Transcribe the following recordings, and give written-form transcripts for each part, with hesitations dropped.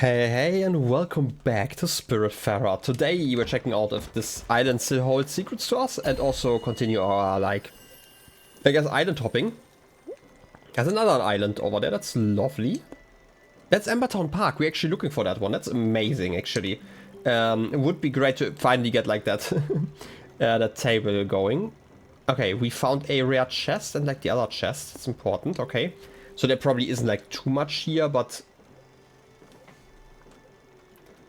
Hey, and welcome back to Spiritfarer. Today we're checking out if this island still holds secrets to us and also continue our, I guess, island hopping. There's another island over there, that's lovely. That's Embertown Park, we're actually looking for that one, that's amazing actually. It would be great to finally get like that, that table going. Okay, we found a rare chest and like the other chest, it's important, okay. So there probably isn't like too much here, but...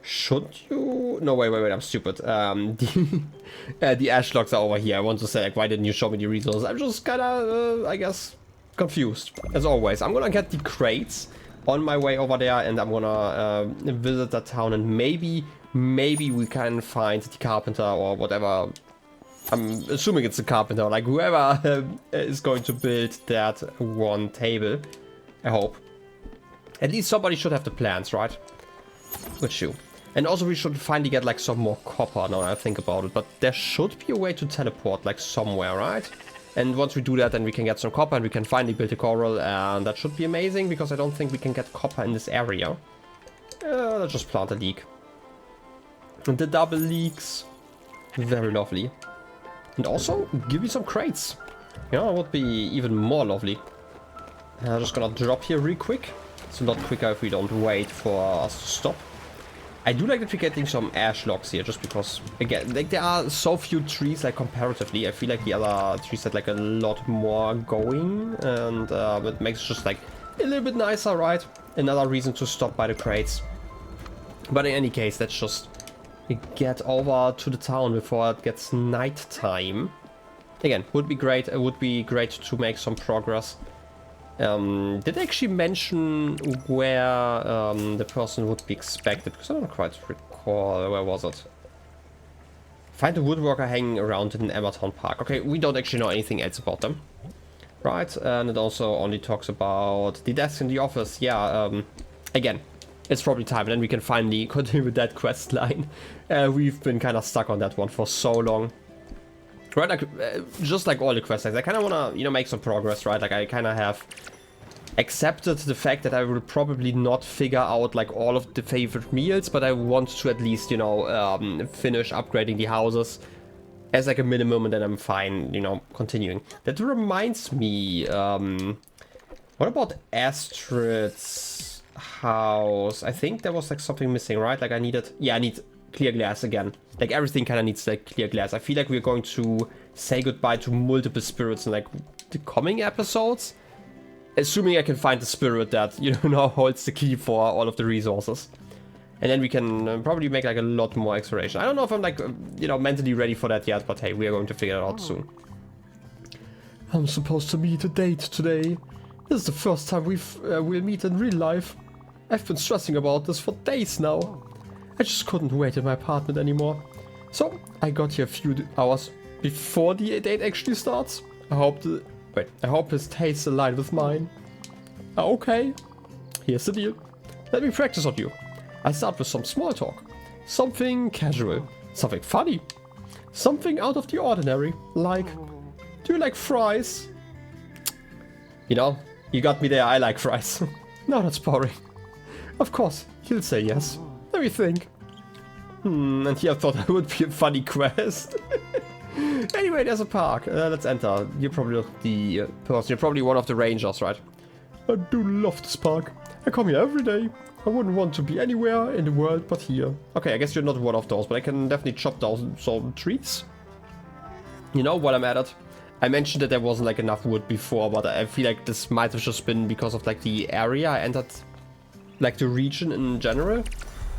Should you? No, wait, I'm stupid. The ash logs are over here. I want to say, like, why didn't you show me the resources? I'm just kinda, I guess, confused. As always, I'm gonna get the crates on my way over there, and I'm gonna visit that town, and maybe we can find the carpenter or whatever. I'm assuming it's the carpenter, like whoever is going to build that one table. I hope. At least somebody should have the plans, right? Which you. And also we should finally get like some more copper now that I think about it. But there should be a way to teleport like somewhere, right? And once we do that, then we can get some copper and we can finally build a coral. And that should be amazing because I don't think we can get copper in this area. Let's just plant a leek. And the double leeks. Very lovely. And also give me some crates. Yeah, it would be even more lovely. I'm just gonna drop here real quick. It's a lot quicker if we don't wait for us to stop. I do like that we're getting some ash logs here, just because, again, like there are so few trees, like comparatively. I feel like the other trees had like a lot more going, and it makes it just like a little bit nicer, right? Another reason to stop by the crates. But in any case, let's just get over to the town before it gets night time. Again, would be great. It would be great to make some progress. Did they actually mention where the person would be expected? Because I don't quite recall. Where was it? Find a woodworker hanging around in Embertown Park. Okay, we don't actually know anything else about them. Right, and it also only talks about the desk in the office. Yeah, again, it's probably time. And then we can finally continue with that quest line. We've been kind of stuck on that one for so long. Right, like, just like all the quests, I kind of want to, make some progress, right? Like, I kind of have accepted the fact that I will probably not figure out, like, all of the favorite meals, but I want to at least, finish upgrading the houses as, like, a minimum, and then I'm fine, continuing. That reminds me, what about Astrid's house? I think there was, like, something missing, right? Like, I need clear glass again. Like everything kind of needs like clear glass. I feel like we're going to say goodbye to multiple spirits in like the coming episodes. Assuming I can find the spirit that, holds the key for all of the resources. And then we can probably make like a lot more exploration. I don't know if I'm like, mentally ready for that yet, but hey, we are going to figure it out soon. I'm supposed to meet a date today. This is the first time we'll meet in real life. I've been stressing about this for days now. I just couldn't wait in my apartment anymore. So, I got here a few hours before the date actually starts. I hope his tastes align with mine. Okay, here's the deal. Let me practice on you. I start with some small talk. Something casual. Something funny. Something out of the ordinary. Like, do you like fries? You got me there, I like fries. No, that's boring. Of course, he'll say yes. Let me think. And here I thought that would be a funny quest. Anyway, there's a park. Let's enter. You're probably not the person. You're probably one of the rangers, right? I do love this park. I come here every day. I wouldn't want to be anywhere in the world but here. Okay, I guess you're not one of those, but I can definitely chop down some trees. While I'm at it. I mentioned that there wasn't like enough wood before, but I feel like this might have just been because of like the area I entered. Like the region in general.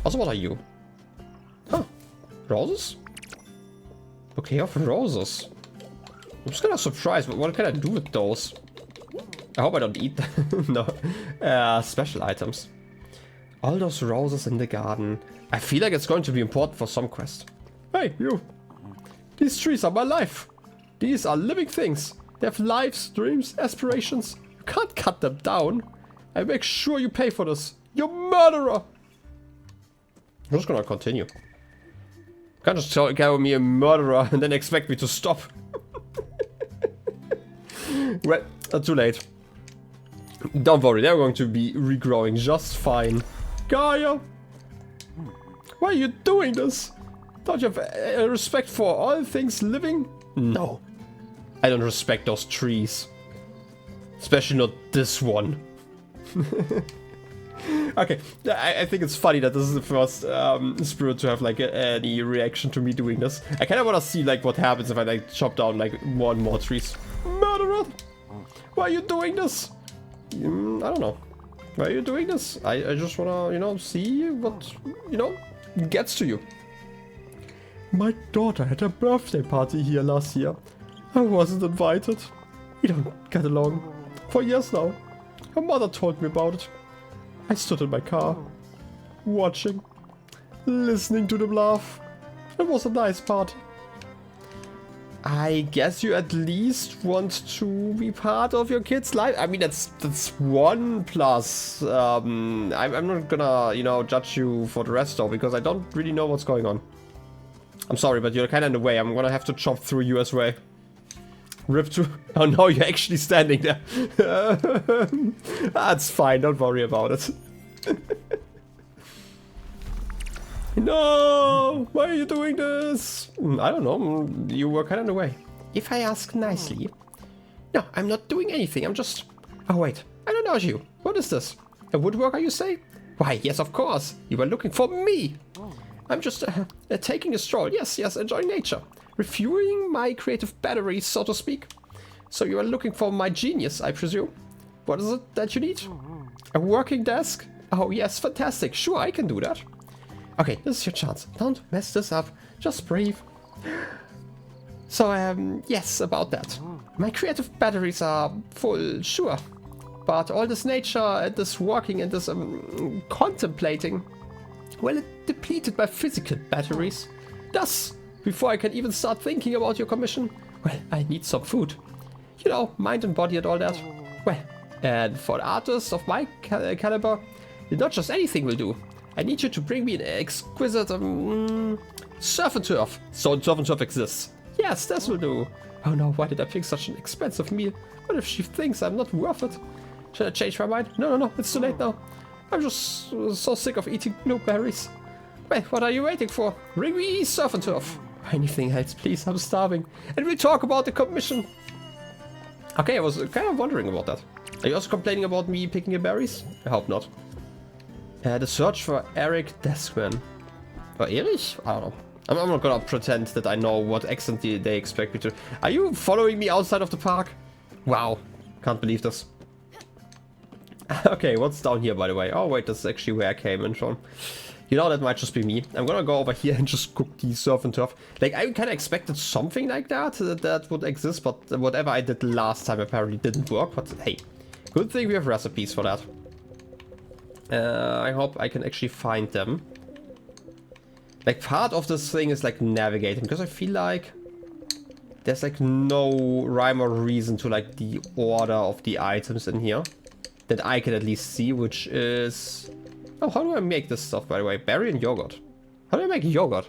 Also, what are you? Huh. Roses? Bouquet of roses. I'm just kind of surprised, but what can I do with those? I hope I don't eat them. No. Special items. All those roses in the garden. I feel like it's going to be important for some quest. Hey, you. These trees are my life. These are living things. They have lives, dreams, aspirations. You can't cut them down. I make sure you pay for this. You murderer! I'm just gonna continue. You can't just call me a murderer and then expect me to stop. Well, too late. Don't worry, they're going to be regrowing just fine. Gaia, Why are you doing this? Don't you have respect for all things living? No. I don't respect those trees. Especially not this one. Okay, I think it's funny that this is the first spirit to have like any reaction to me doing this. I kind of want to see like what happens if I like chop down like one more trees. Murderer! Why are you doing this? I don't know. Why are you doing this? I just want to, you know, see what, you know, gets to you. My daughter had a birthday party here last year. I wasn't invited. We don't get along for years now. Her mother told me about it. I stood in my car, watching, listening to them laugh. It was a nice party. I guess you at least want to be part of your kid's life. I mean, that's one plus. I'm not gonna, you know, judge you for the rest though, because I don't really know what's going on. I'm sorry, but you're kind of in the way. I'm gonna have to chop through you as well. Rip through. Oh no, you're actually standing there. That's fine, don't worry about it. No! Why are you doing this? I don't know, you were kind of in the way. If I ask nicely... No, I'm not doing anything, I'm just... Oh wait, I don't know you. What is this? A woodworker, you say? Why, yes, of course. You were looking for me. I'm just taking a stroll. Yes, enjoying nature. Refueling my creative batteries, so to speak. So you are looking for my genius, I presume. What is it that you need? A working desk? Oh yes, fantastic. Sure, I can do that. Okay, this is your chance. Don't mess this up. Just breathe. So, yes, about that. My creative batteries are full, sure. But all this nature and this walking and this contemplating, well, it depleted my physical batteries. Thus, before I can even start thinking about your commission, well, I need some food. You know, mind and body and all that. Well, and for an artist of my caliber, not just anything will do. I need you to bring me an exquisite surf and turf. So surf and turf exists. Yes, this will do. Oh no, why did I pick such an expensive meal? What if she thinks I'm not worth it? Should I change my mind? No, it's too late now. I'm just so sick of eating blueberries. Wait, what are you waiting for? Bring me surf and turf. Anything else, please, I'm starving. And we'll talk about the commission. Okay, I was kind of wondering about that. Are you also complaining about me picking your berries? I hope not. The search for Eric Deskman. Or Erich? I don't know. I'm not gonna pretend that I know what accent they expect me to. Are you following me outside of the park? Wow. Can't believe this. Okay, what's down here, by the way? Oh, wait, that's actually where I came in from. You know, that might just be me. I'm gonna go over here and just cook the surf and turf. Like, I kind of expected something like that would exist, but whatever I did last time apparently didn't work. But hey, good thing we have recipes for that. I hope I can actually find them. Like, part of this thing is like navigating, because I feel like there's like no rhyme or reason to like the order of the items in here that I can at least see, which is... Oh, how do I make this stuff, by the way? Berry and yogurt. How do I make yogurt?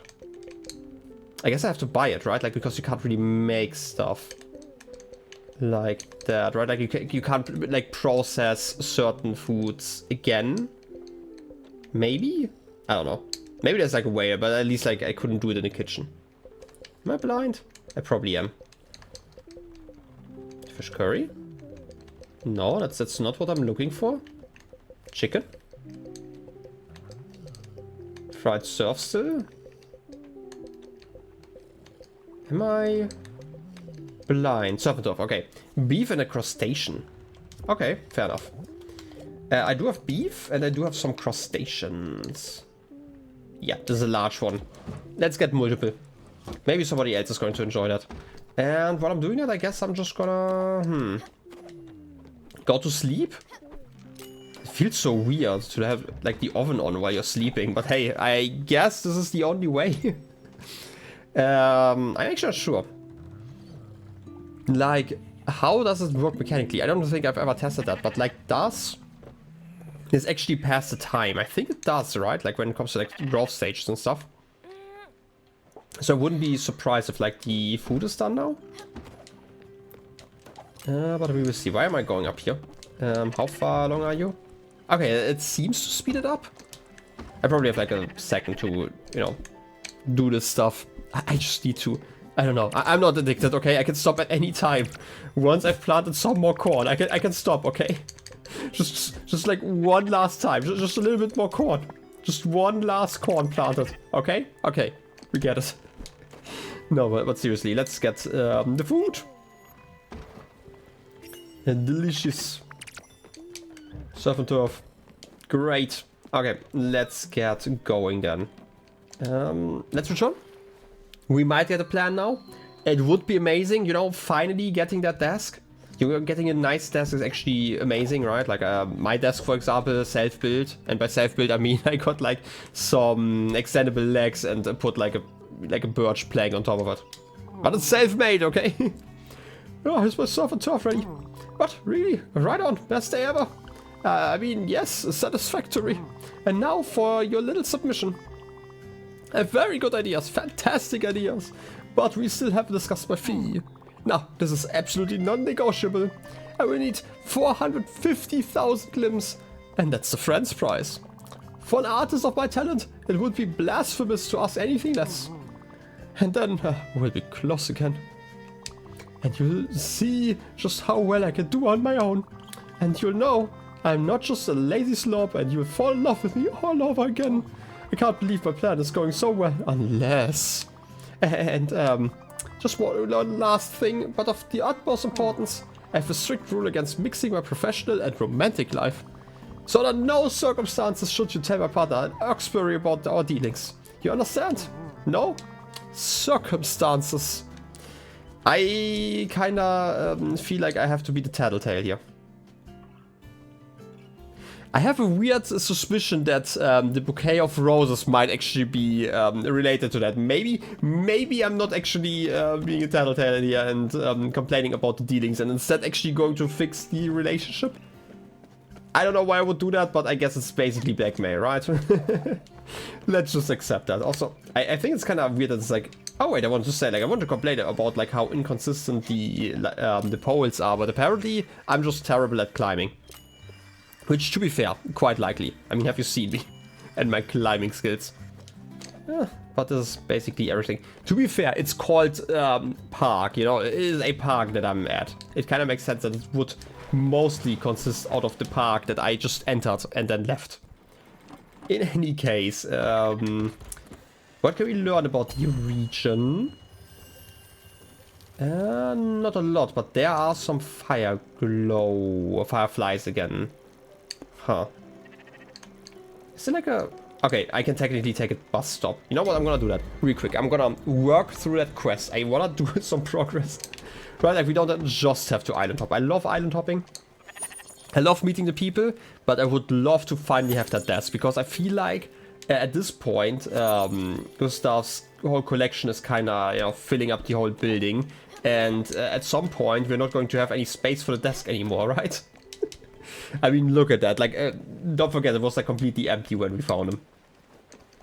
I guess I have to buy it, right? Like, because you can't really make stuff like that, right? Like, you can't, like, process certain foods again. Maybe? I don't know. Maybe there's, like, a way, but at least, like, I couldn't do it in the kitchen. Am I blind? I probably am. Fish curry? No, that's not what I'm looking for. Chicken? Fried surf still? Am I blind? Surf and turf, okay. Beef and a crustacean. Okay, fair enough. I do have beef and I do have some crustaceans. Yeah, this is a large one. Let's get multiple. Maybe somebody else is going to enjoy that. And while I'm doing that, I guess I'm just gonna... go to sleep? It feels so weird to have like the oven on while you're sleeping, but hey, I guess this is the only way. I'm actually not sure. Like, how does it work mechanically? I don't think I've ever tested that, but like, does this actually pass the time? I think it does, right? Like when it comes to like growth stages and stuff. So I wouldn't be surprised if like the food is done now. But we will see. Why am I going up here? How far along are you? Okay, it seems to speed it up. I probably have like a second to, you know, do this stuff. I just need to. I don't know. I'm not addicted, okay? I can stop at any time. Once I've planted some more corn, I can stop, okay? Just like one last time. Just a little bit more corn. Just one last corn planted, okay? Okay, we get it. No, but seriously, let's get the food. And delicious. Surf and turf. Great. Okay, let's get going then. Let's return. We might get a plan now. It would be amazing, you know, finally getting that desk. You're getting a nice desk is actually amazing, right? Like my desk, for example, self-built. And by self-built, I mean I got like some extendable legs and put like a birch plank on top of it. But it's self-made, okay? Oh, here's my surf and turf ready. What? Really? Right on. Best day ever. I mean, yes, satisfactory. And now for your little submission. Very good ideas. Fantastic ideas. But we still haven't discussed my fee. Now, this is absolutely non-negotiable. I will need 450,000 glims. And that's the friend's price. For an artist of my talent, it would be blasphemous to ask anything less. And then we'll be close again. And you'll see just how well I can do on my own. And you'll know I'm not just a lazy slob and you'll fall in love with me all over again. I can't believe my plan is going so well. Unless... And just one last thing, but of the utmost importance. I have a strict rule against mixing my professional and romantic life. So under no circumstances should you tell my partner in Uxbury about our dealings. You understand? No? Circumstances. I kinda feel like I have to be the tattletale here. I have a weird suspicion that the bouquet of roses might actually be related to that. Maybe I'm not actually being a tattletale here and complaining about the dealings and instead actually going to fix the relationship. I don't know why I would do that, but I guess it's basically blackmail, right? Let's just accept that. Also, I think it's kind of weird that it's like, oh wait, I want to say, like, I want to complain about like how inconsistent the poles are, but apparently I'm just terrible at climbing. Which, to be fair, quite likely. I mean, have you seen me and my climbing skills? But this is basically everything. To be fair, it's called park, you know, it is a park that I'm at. It kind of makes sense that it would mostly consist out of the park that I just entered and then left. In any case, what can we learn about the region? Not a lot, but there are some fireflies again. Huh. Is it like a... Okay, I can technically take a bus stop. You know what? I'm gonna do that real quick. I'm gonna work through that quest. I wanna do some progress. Right, like we don't just have to island hop. I love island hopping. I love meeting the people, but I would love to finally have that desk because I feel like at this point, Gustav's whole collection is kind of, you know, filling up the whole building. And at some point, we're not going to have any space for the desk anymore, right? I mean, look at that. Like, don't forget, it was like completely empty when we found him.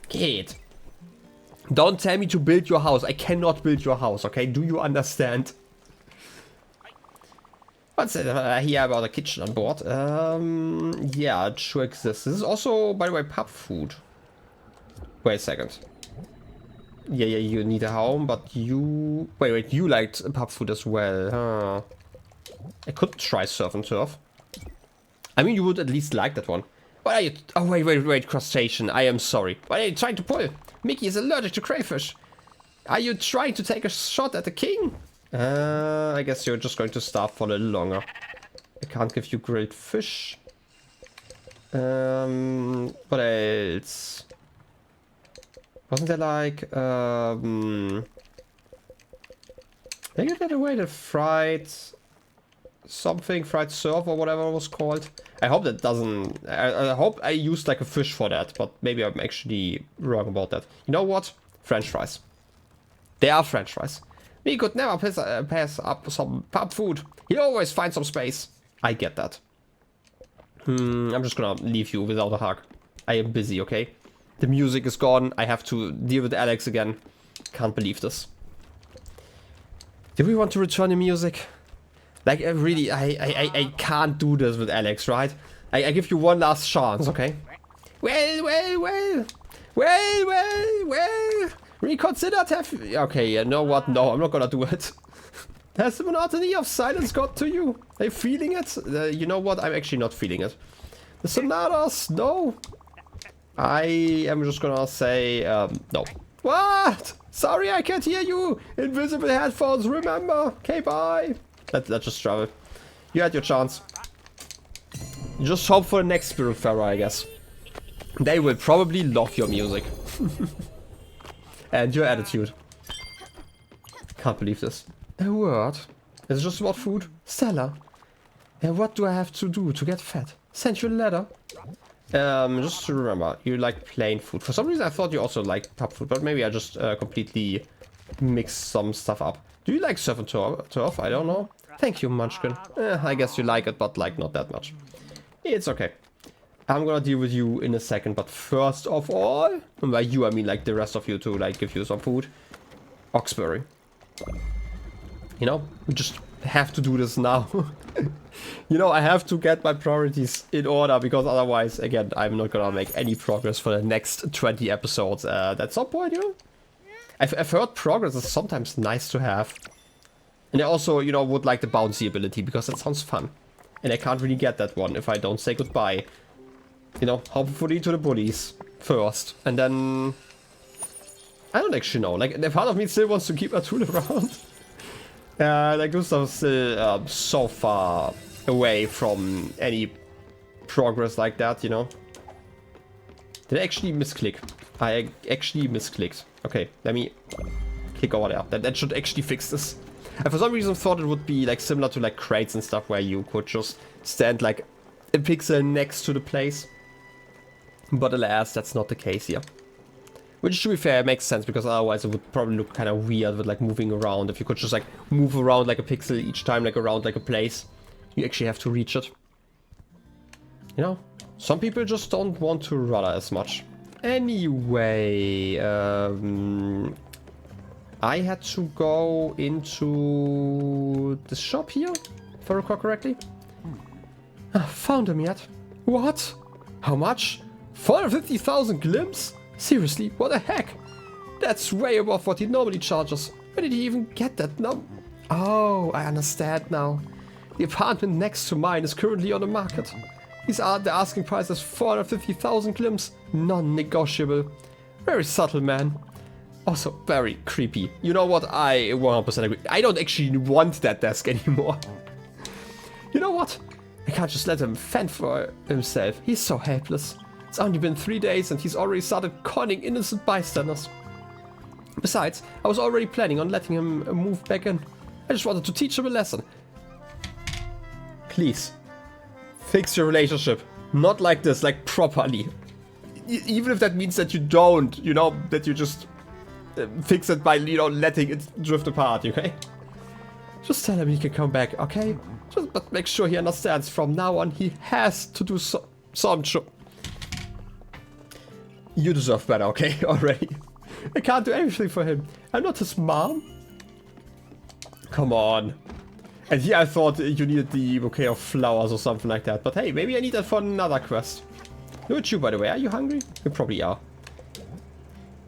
Kid. Don't tell me to build your house. I cannot build your house, okay? Do you understand? What's here about a kitchen on board? Yeah, it sure exists. This is also, by the way, pub food. Wait a second. Yeah, you need a home, but you... Wait, you liked pub food as well, huh? I could try surf and turf. I mean, you would at least like that one. What are you... Oh, wait, crustacean. I am sorry. What are you trying to pull? Mickey is allergic to crayfish. Are you trying to take a shot at the king? I guess you're just going to starve for a little longer. I can't give you grilled fish. What else? Wasn't there like... Did I give that away? The fried... something, fried surf or whatever it was called. I hope that doesn't... I hope I used like a fish for that, but maybe I'm actually wrong about that. You know what? French fries. They are French fries. We could never pass up some pub food. He always finds some space. I get that. I'm just gonna leave you without a hug. I am busy, okay? The music is gone. I have to deal with Alex again. Can't believe this. Do we want to return the music? Like, really, I can't do this with Alex, right? I give you one last chance, okay? Well. Reconsider. Okay, you know what? No, I'm not gonna do it. Has the monotony of silence got to you? Are you feeling it? You know what? I'm actually not feeling it. The sonatas, no. I am just gonna say, no. What? Sorry, I can't hear you. Invisible headphones, remember. Okay, bye. Let's just travel. You had your chance. Just hope for the next Spiritfarer, I guess. They will probably love your music. And your attitude. Can't believe this. A word? It's just about food? Stella. And what do I have to do to get fat? Send you a letter? Just to remember, you like plain food. For some reason I thought you also liked top food, but maybe I just completely mixed some stuff up. Do you like surf and turf? I don't know. Thank you, Munchkin. I guess you like it, but like not that much. It's okay. I'm gonna deal with you in a second, but first of all, and by you I mean like the rest of you to like give you some food. Oxberry. You know, we just have to do this now. You know, I have to get my priorities in order, because otherwise, again, I'm not gonna make any progress for the next 20 episodes. At some point, you know? I've heard progress is sometimes nice to have. And I also, you know, would like the bouncy ability, because that sounds fun. And I can't really get that one if I don't say goodbye. You know, hopefully to the bullies first. And then... I don't actually know. Like, the part of me still wants to keep a tool around. Like, this is still so far away from any progress like that, you know. Did I actually misclick? I actually misclicked. Okay, let me click over there. That should actually fix this. I for some reason thought it would be like similar to like crates and stuff where you could just stand like a pixel next to the place. But alas, that's not the case here. Which, to be fair, makes sense, because otherwise it would probably look kind of weird with like moving around. If you could just like move around like a pixel each time, like around like a place, you actually have to reach it. You know, some people just don't want to rudder as much. Anyway, I had to go into the shop here, if I recall correctly. Found him yet? What? How much? 450,000 glims? Seriously, what the heck? That's way above what he normally charges. Where did he even get that number? Oh, I understand now. The apartment next to mine is currently on the market. The asking price is 450,000 glims. Non-negotiable. Very subtle, man. Also, very creepy. You know what? I 100% agree. I don't actually want that desk anymore. You know what? I can't just let him fend for himself. He's so helpless. It's only been 3 days and he's already started conning innocent bystanders. Besides, I was already planning on letting him move back in. I just wanted to teach him a lesson. Please, fix your relationship. Not like this, like properly. Even if that means that you don't, you know, that you just fix it by, you know, letting it drift apart, okay? Just tell him he can come back, okay? But make sure he understands from now on he has to do some job. You deserve better, okay? Already. I can't do anything for him. I'm not his mom. Come on. And here I thought you needed the bouquet of flowers or something like that. But hey, maybe I need that for another quest. Look at you, by the way. Are you hungry? You probably are.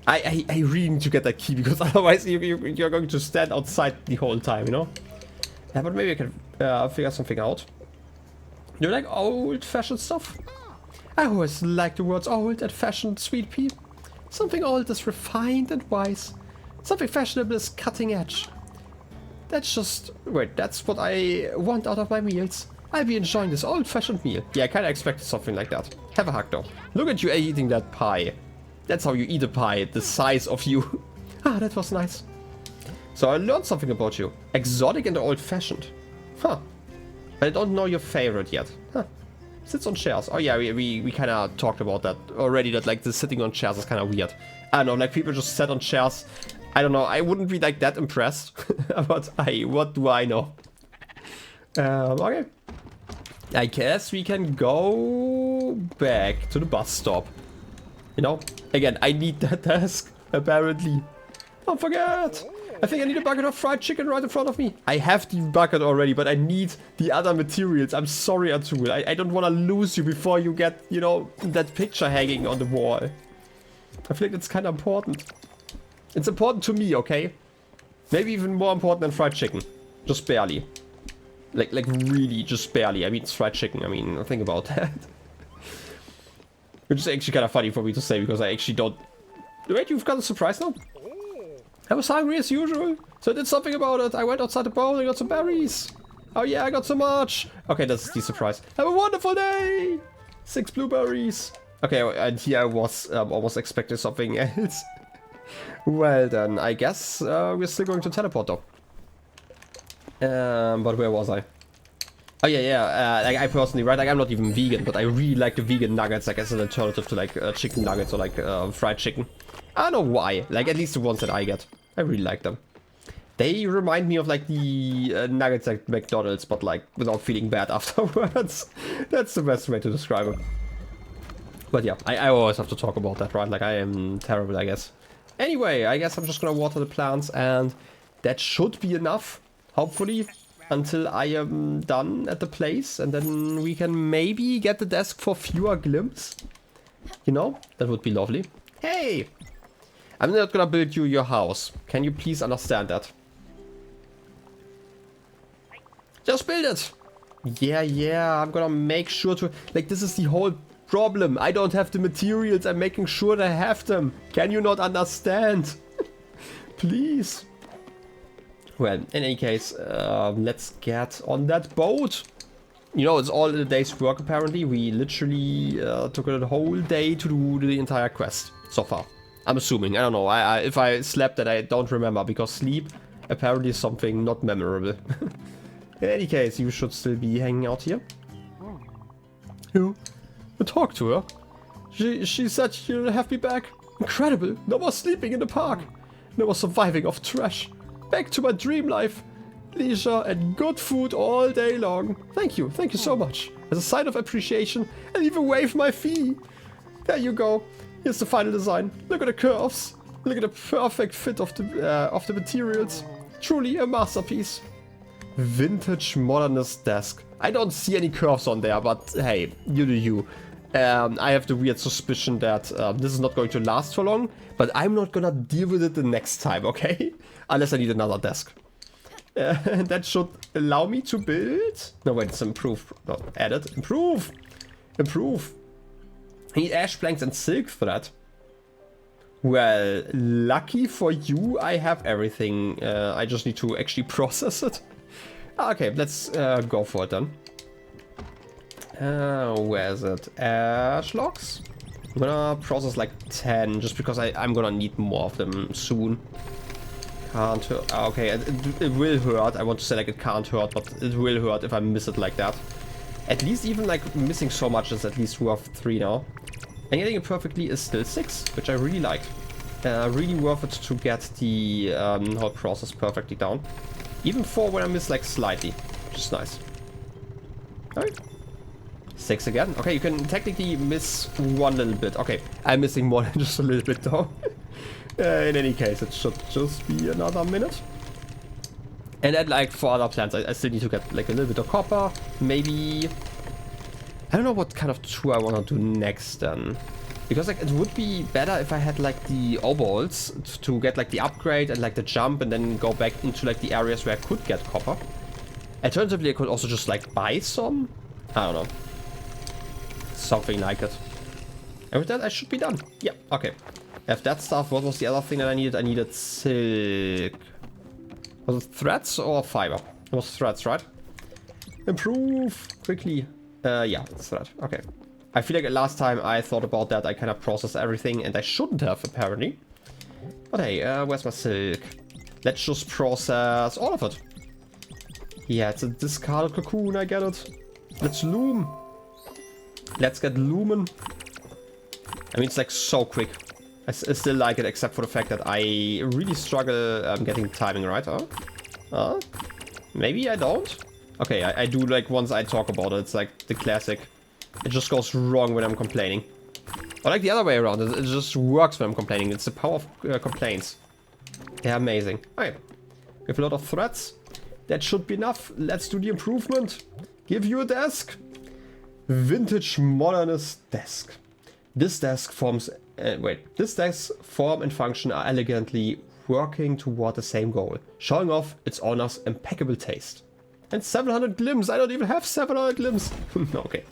I really need to get that key, because otherwise you're going to stand outside the whole time, you know? Yeah, but maybe I can figure something out. Do you like old-fashioned stuff? I always like the words old and fashioned, sweet pea. Something old is refined and wise. Something fashionable is cutting edge. That's just... Wait, that's what I want out of my meals. I'll be enjoying this old-fashioned meal. Yeah, I kinda expected something like that. Have a hug though. Look at you eating that pie. That's how you eat a pie, the size of you. Ah, that was nice. So I learned something about you. Exotic and old-fashioned. Huh. I don't know your favorite yet. Huh. Sits on chairs. Oh yeah, we kind of talked about that already, that like the sitting on chairs is kind of weird. I don't know, like people just sat on chairs. I don't know, I wouldn't be like that impressed. But what do I know? Okay. I guess we can go back to the bus stop. You know, again, I need that desk, apparently. Don't forget! I think I need a bucket of fried chicken right in front of me. I have the bucket already, but I need the other materials. I'm sorry, Atul. I don't want to lose you before you get, you know, that picture hanging on the wall. I feel like it's kind of important. It's important to me, okay? Maybe even more important than fried chicken. Just barely. Like really, just barely. I mean, it's fried chicken. I mean, think about that. Which is actually kind of funny for me to say, because I actually don't... Wait, you've got a surprise now? I was hungry as usual, so I did something about it. I went outside the bowl and got some berries. Oh yeah, I got so much. Okay, that's the surprise. Have a wonderful day! 6 blueberries. Okay, and here I was almost expecting something else. Well then, I guess we're still going to teleport though. But where was I? Oh yeah, like I personally, right, like I'm not even vegan, but I really like the vegan nuggets, like as an alternative to like chicken nuggets or like fried chicken. I don't know why, like at least the ones that I get. I really like them. They remind me of like the nuggets at McDonald's, but like without feeling bad afterwards. That's the best way to describe it. But yeah, I always have to talk about that, right? Like I am terrible, I guess. Anyway, I guess I'm just gonna water the plants and that should be enough, hopefully, until I am done at the place. And then we can maybe get the desk for fewer glimpses. You know, that would be lovely. Hey! I'm not gonna build you your house. Can you please understand that? Just build it! Yeah, I'm gonna make sure to... Like, this is the whole problem. I don't have the materials. I'm making sure that I have them. Can you not understand? Please. Well, in any case, let's get on that boat. You know, it's all in a day's work, apparently. We literally took a whole day to do the entire quest so far. I'm assuming. I don't know. If I slept, that I don't remember, because sleep apparently is something not memorable. In any case, you should still be hanging out here. You talk to her. She said she'll have me back. Incredible. No more sleeping in the park. No more surviving off trash. Back to my dream life. Leisure and good food all day long. Thank you so much. As a sign of appreciation, I'll even waive my fee. There you go. Here's the final design. Look at the curves. Look at the perfect fit of the materials. Truly a masterpiece. Vintage modernist desk. I don't see any curves on there, but hey, you do you. I have the weird suspicion that this is not going to last for long, but I'm not gonna deal with it the next time, okay? Unless I need another desk. That should allow me to build... No, wait, it's improve. No, edit. Improve! Improve! I need ash planks and silk thread. Well, lucky for you, I have everything. I just need to actually process it. Okay, let's go for it then. Where is it? Ash logs? I'm gonna process like 10, just because I'm gonna need more of them soon. Can't hurt. Okay, it will hurt. I want to say like it can't hurt, but it will hurt if I miss it like that. At least even like missing so much is at least worth 3 now. And getting it perfectly is still 6, which I really like. Really worth it to get the whole process perfectly down. Even 4 when I miss like slightly, which is nice. Alright. 6 again. Okay, you can technically miss 1 little bit. Okay, I'm missing more than just a little bit though. In any case, it should just be another minute. And then like for other plants, I still need to get like a little bit of copper. Maybe... I don't know what kind of tour I want to do next then. Because like it would be better if I had like the obols to get like the upgrade and like the jump and then go back into like the areas where I could get copper. Alternatively, I could also just like buy some. I don't know. Something like it. And with that, I should be done. Yeah, okay. I have that stuff. What was the other thing that I needed? I needed silk. Was it threads or fiber? It was threads, right? Improve quickly. Yeah, it's thread. Okay. I feel like last time I thought about that, I kind of processed everything, and I shouldn't have, apparently. But hey, where's my silk? Let's just process all of it. Yeah, it's a discarded cocoon, I get it. Let's loom. Let's get looming. I mean, it's like so quick. I still like it, except for the fact that I really struggle getting timing right. Maybe I don't? Okay, I do like once I talk about it. It's like the classic. It just goes wrong when I'm complaining. Or like the other way around. It just works when I'm complaining. It's the power of complaints. Yeah, amazing. Okay. We have a lot of threads. That should be enough. Let's do the improvement. Give you a desk. Vintage modernist desk. This desk forms... This desk form and function are elegantly working toward the same goal. Showing off its owner's impeccable taste. And 700 limbs. I don't even have 700 limbs. Okay.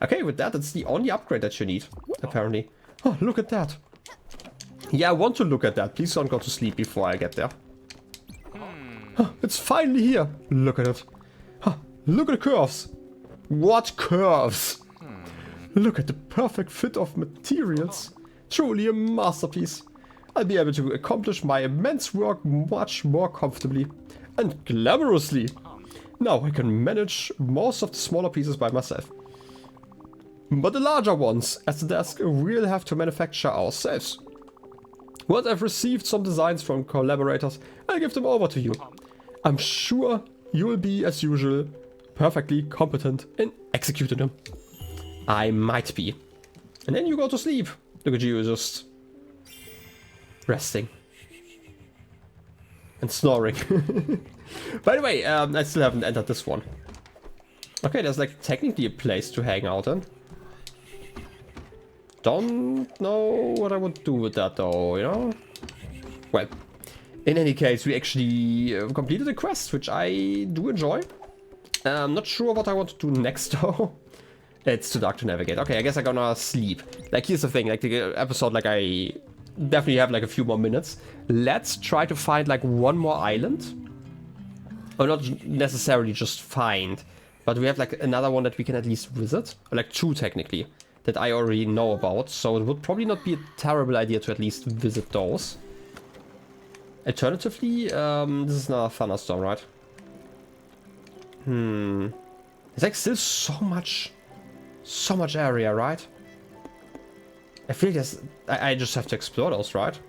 Okay, with that, it's the only upgrade that you need, apparently. Oh, look at that. Yeah, I want to look at that. Please don't go to sleep before I get there. Huh, it's finally here. Look at it. Huh, look at the curves. What curves? Look at the perfect fit of materials. Truly a masterpiece. I'll be able to accomplish my immense work much more comfortably and glamorously. Now I can manage most of the smaller pieces by myself. But the larger ones, as the desk, we'll have to manufacture ourselves. Once I've received some designs from collaborators, I'll give them over to you. I'm sure you'll be, as usual, perfectly competent in executing them. I might be. And then you go to sleep. Look at you, just resting. And snoring. By the way, I still haven't entered this one. Okay, there's like technically a place to hang out in. Don't know what I would do with that though, you know? Well, in any case, we actually completed a quest, which I do enjoy. I'm not sure what I want to do next though. It's too dark to navigate. Okay, I guess I'm gonna sleep. Like, here's the thing, like the episode, like I definitely have like a few more minutes. Let's try to find like one more island. Or not necessarily just find, but we have like another one that we can at least visit. Or like two technically, that I already know about. So it would probably not be a terrible idea to at least visit those. Alternatively, this is another thunderstorm, right? It's like still so much area, right? I feel there's... I just have to explore those, right?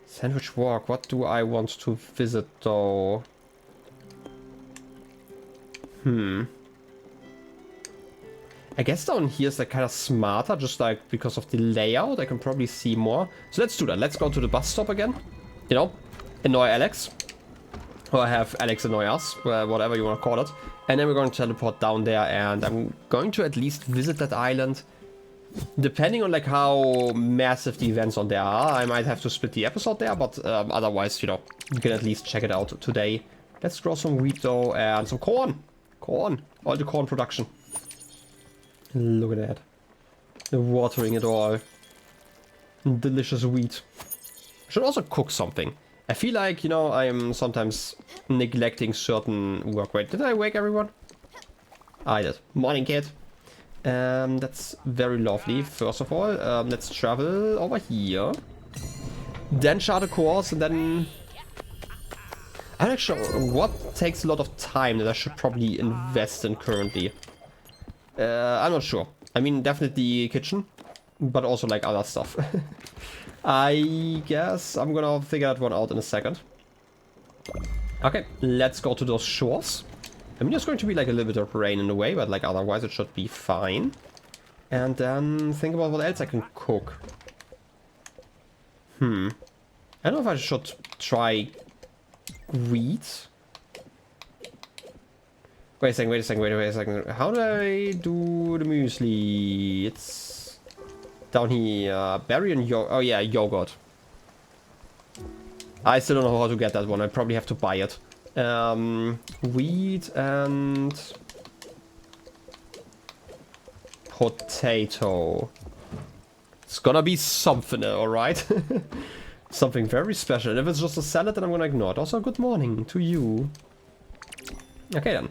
Sandwich Walk, what do I want to visit though? I guess down here is like kind of smarter, just like because of the layout. I can probably see more. So let's do that. Let's go to the bus stop again. You know, annoy Alex. Or have Alex annoy us, whatever you want to call it. And then we're going to teleport down there, and I'm going to at least visit that island. Depending on like how massive the events on there are, I might have to split the episode there, but otherwise, you know, you can at least check it out today. Let's grow some wheat though, and some corn. Corn. All the corn production. Look at that. The watering it all. Delicious wheat. Should also cook something. I feel like, you know, I'm sometimes neglecting certain work. Wait, did I wake everyone? I did. Morning, kid. That's very lovely. First of all, let's travel over here. Then chart a course, and then... I'm not sure what takes a lot of time that I should probably invest in currently. I'm not sure. I mean, definitely kitchen, but also like other stuff. I guess I'm gonna figure that one out in a second. Okay, let's go to those shores. I mean, there's going to be like a little bit of rain in the way, but like otherwise it should be fine. And then think about what else I can cook. I don't know if I should try wheat. Wait a second. How do I do the muesli? It's down here. Berry and yogurt. Oh yeah, yogurt. I still don't know how to get that one. I probably have to buy it. Wheat and potato. It's gonna be something, alright? Something very special. And if it's just a salad, then I'm gonna ignore it. Also, good morning to you. Okay then.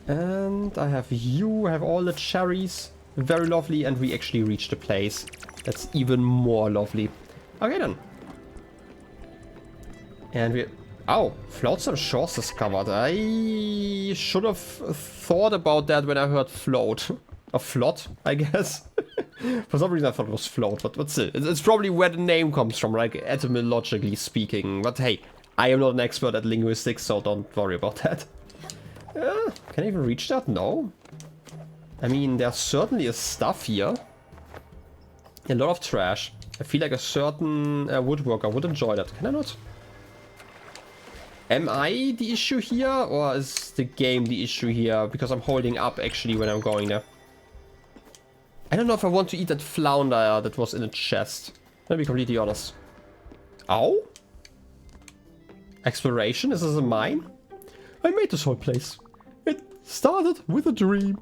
And I have you, I have all the cherries. Very lovely, and we actually reached the place. That's even more lovely. Okay then. And we... Oh, floats and shores discovered. I should have thought about that when I heard float. Or flot, I guess. For some reason I thought it was float, but still. It's probably where the name comes from, like etymologically speaking. But hey, I am not an expert at linguistics, so don't worry about that. Can I even reach that? No. I mean, there certainly is stuff here. A lot of trash. I feel like a certain woodworker would enjoy that. Can I not? Am I the issue here, or is the game the issue here? Because I'm holding up actually when I'm going there. I don't know if I want to eat that flounder that was in the chest. Let me be completely honest. Ow? Exploration? Is this a mine? I made this whole place. It started with a dream.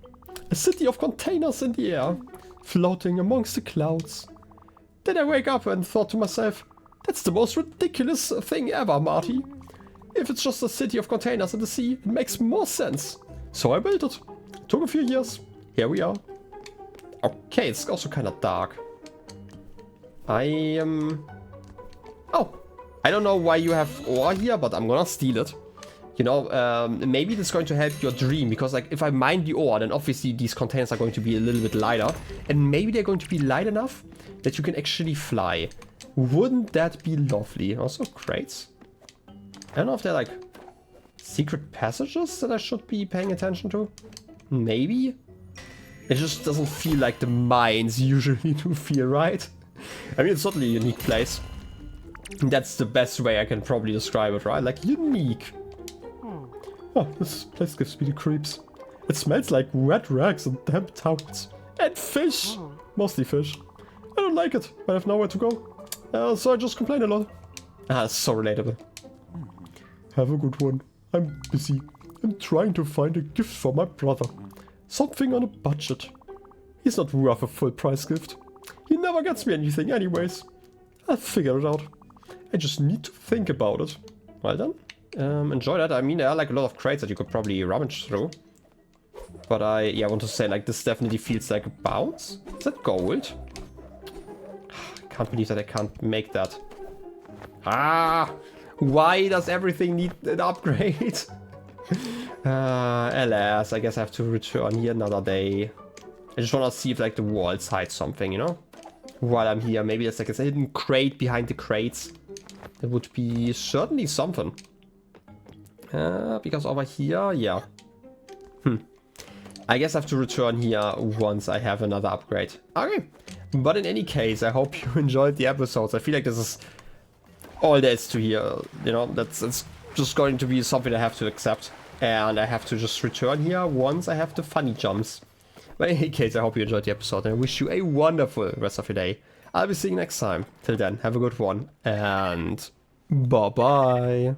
A city of containers in the air, floating amongst the clouds. Then I wake up and thought to myself, that's the most ridiculous thing ever, Marty. If it's just a city of containers in the sea, it makes more sense. So I built it. Took a few years. Here we are. Okay, it's also kind of dark. Oh, I don't know why you have ore here, but I'm gonna steal it. You know, maybe that's going to help your dream, because like if I mine the ore, then obviously these containers are going to be a little bit lighter, and maybe they're going to be light enough that you can actually fly. Wouldn't that be lovely? Also crates. I don't know if they're like secret passages that I should be paying attention to. Maybe. It just doesn't feel like the mines usually do feel, right? I mean, it's certainly a unique place. That's the best way I can probably describe it, right? Like, unique. Oh, this place gives me the creeps. It smells like wet rags and damp towels. And fish! Mostly fish. I don't like it, but I have nowhere to go. So I just complain a lot. Ah, that's so relatable. Have a good one. I'm busy. I'm trying to find a gift for my brother. Something on a budget. He's not worth a full price gift. He never gets me anything anyways. I'll figure it out. I just need to think about it. Well done. Enjoy that. I mean, there are like a lot of crates that you could probably rummage through. But I want to say, like, this definitely feels like a bounce. Is that gold? I can't believe that I can't make that. Ah! Why does everything need an upgrade? Alas, I guess I have to return here another day. I just want to see if like the walls hide something, you know? While I'm here, maybe there's like a hidden crate behind the crates. That would be certainly something. Because over here, yeah. I guess I have to return here once I have another upgrade. Okay. But in any case, I hope you enjoyed the episodes. I feel like this is all there is to here. You know, it's just going to be something I have to accept. And I have to just return here once I have the funny jumps. But in any case, I hope you enjoyed the episode. And I wish you a wonderful rest of your day. I'll be seeing you next time. Till then, have a good one. And bye-bye.